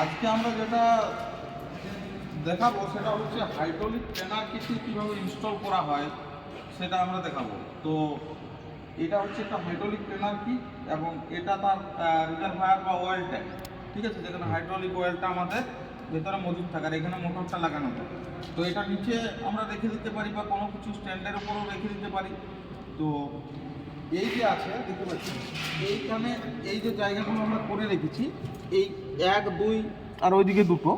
আজকে আমরা যেটা দেখাবো সেটা হচ্ছে হাইড্রোলিক ট্রেনার কিটটি কীভাবে ইনস্টল করা হয় সেটা আমরা দেখাবো। তো এটা হচ্ছে একটা হাইড্রোলিক ট্রেনার কিট এবং এটা তার রিজার্ভায়ার বা অয়েল ট্যাঙ্ক, ঠিক আছে, যেখানে হাইড্রোলিক অয়েলটা আমাদের ভেতরে মজুদ থাকে আর এখানে মোটরটা লাগানো থাকে। তো এটা নিচে আমরা রেখে দিতে পারি বা কোনো কিছু স্ট্যান্ডের উপরেও রেখে দিতে পারি। তো এই যে আছে দেখতে পাচ্ছি এইখানে এই যে জায়গাগুলো আমরা করে রেখেছি, এই 1 2 আর ওইদিকে দুটো,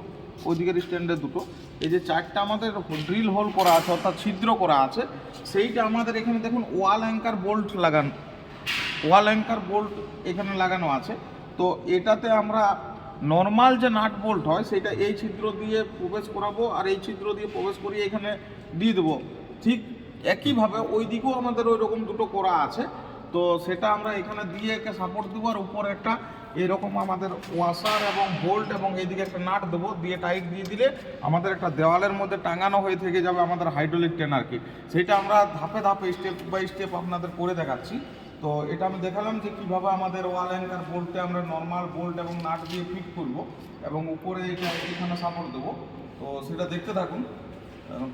ওইদিকের স্ট্যান্ডে দুটো, এই যে 4টা আমাদের ড্রিল হোল করা আছে অর্থাৎ ছিদ্র করা আছে, সেইটা আমাদের এখানে দেখুন ওয়াল অ্যাঙ্কার বোল্ট লাগানো, ওয়াল অ্যাঙ্কার বোল্ট এখানে লাগানো আছে। তো এটাতে আমরা নর্মাল যে নাট বোল্ট হয় সেটা এই ছিদ্র দিয়ে প্রবেশ করাবো আর এই ছিদ্র দিয়ে প্রবেশ করিয়ে এখানে দিয়ে দেবো। ঠিক একইভাবে ওই দিকেও আমাদের ওই রকম দুটো করা আছে। তো সেটা আমরা এখানে দিয়ে একে সাপোর্ট দেবো আর উপরে একটা এরকম আমাদের ওয়াশার এবং বোল্ট এবং এইদিকে একটা নাট দেবো, দিয়ে টাইট দিয়ে দিলে আমাদের একটা দেওয়ালের মধ্যে টাঙানো হয়ে থেকে যাবে আমাদের হাইড্রোলিক ট্রেনার কিট। সেটা আমরা ধাপে ধাপে স্টেপ বাই স্টেপ আপনাদের করে দেখাচ্ছি। তো এটা আমি দেখালাম যে কীভাবে আমাদের ওয়াল অ্যাঙ্কার বোল্টে আমরা নর্মাল বোল্ট এবং নাট দিয়ে ফিট করব এবং উপরে এটা এখানে সাপোর্ট দেবো। তো সেটা দেখতে থাকুন।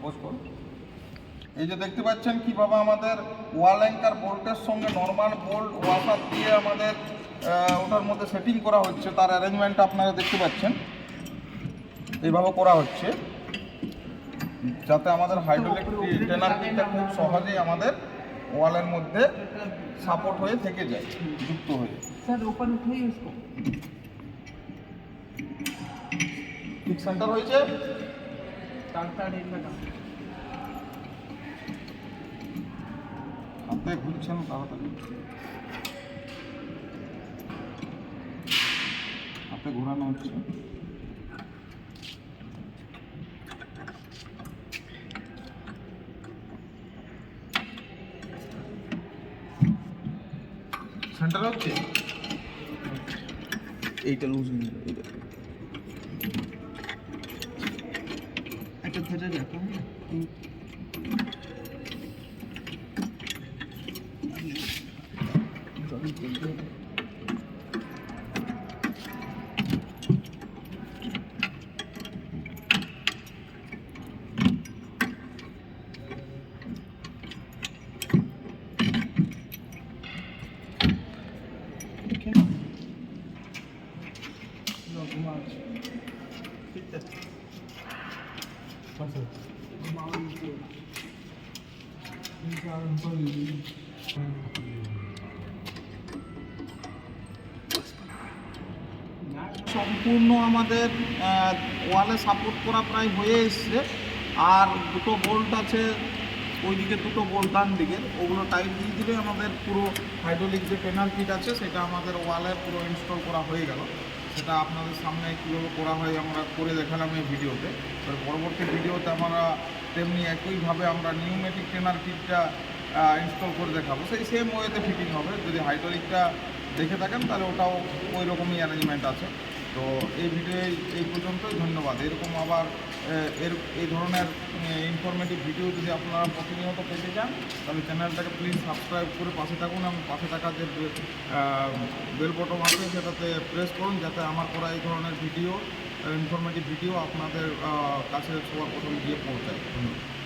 পোস্ট করুন। এই যে দেখতে পাচ্ছেন কীভাবে আমাদের ওয়াল অ্যাঙ্কার বোল্টের সঙ্গে নর্মাল বোল্ট ওয়াশার দিয়ে আমাদের ওটার মধ্যে সেটিং করা হচ্ছে, তার অ্যারেঞ্জমেন্টটা আপনারা দেখতে পাচ্ছেন এইভাবে করা হচ্ছে যাতে আমাদের হাইড্রোলিক ট্রেনার কিটটা খুব সহজেই আমাদের ওয়ালের মধ্যে সাপোর্ট হয়ে থেকে যায়, যুক্ত হয়ে। सर ओपन उठाइए इसको। ঠিক সেন্টার হয়েছে। হাতে ঘুরছেন তাড়াতাড়ি, হাতে ঘোরানো হচ্ছে। সেন্টার হচ্ছে, এইটা লুজ নিয়ে এইটা अच्छा धीरे जाता है। সম্পূর্ণ আমাদের ওয়ালে সাপোর্ট করা প্রায় হয়ে এসছে। আর দুটো বোল্ট আছে ওইদিকে, দুটো বোল্ট ডান দিকে, ওগুলো টাইট দিয়ে দিলে আমাদের পুরো হাইড্রোলিক যে ট্রেনার কিট আছে সেটা আমাদের ওয়ালে পুরো ইনস্টল করা হয়ে গেল। সেটা আপনাদের সামনে কীভাবে করা হয় আমরা করে দেখালাম এই ভিডিওতে। তো পরবর্তী ভিডিওতে আমরা তেমনি একইভাবে আমরা নিউমেটিক ট্রেনার কিটটা ইনস্টল করে দেখাবো, সেই সেম ওয়েতে ফিটিং হবে। যদি হাইড্রোলিকটা দেখে থাকেন তাহলে ওটাও ওই রকমই অ্যারেঞ্জমেন্ট আছে। তো এই ভিডিও এই পর্যন্তই, ধন্যবাদ। এরকম আবার এই ধরনের ইনফরমেটিভ ভিডিও যদি আপনারা প্রতিনিয়ত পেতে চান তাহলে চ্যানেলটাকে প্লিজ সাবস্ক্রাইব করে পাশে থাকুন এবং পাশে থাকা যে বেল বটন আছে সেটাতে প্রেস করুন যাতে আমার করা এই ধরনের ভিডিও, ইনফরমেটিভ ভিডিও আপনাদের কাছে সবার প্রথমে গিয়ে পৌঁছায়। ধন্যবাদ।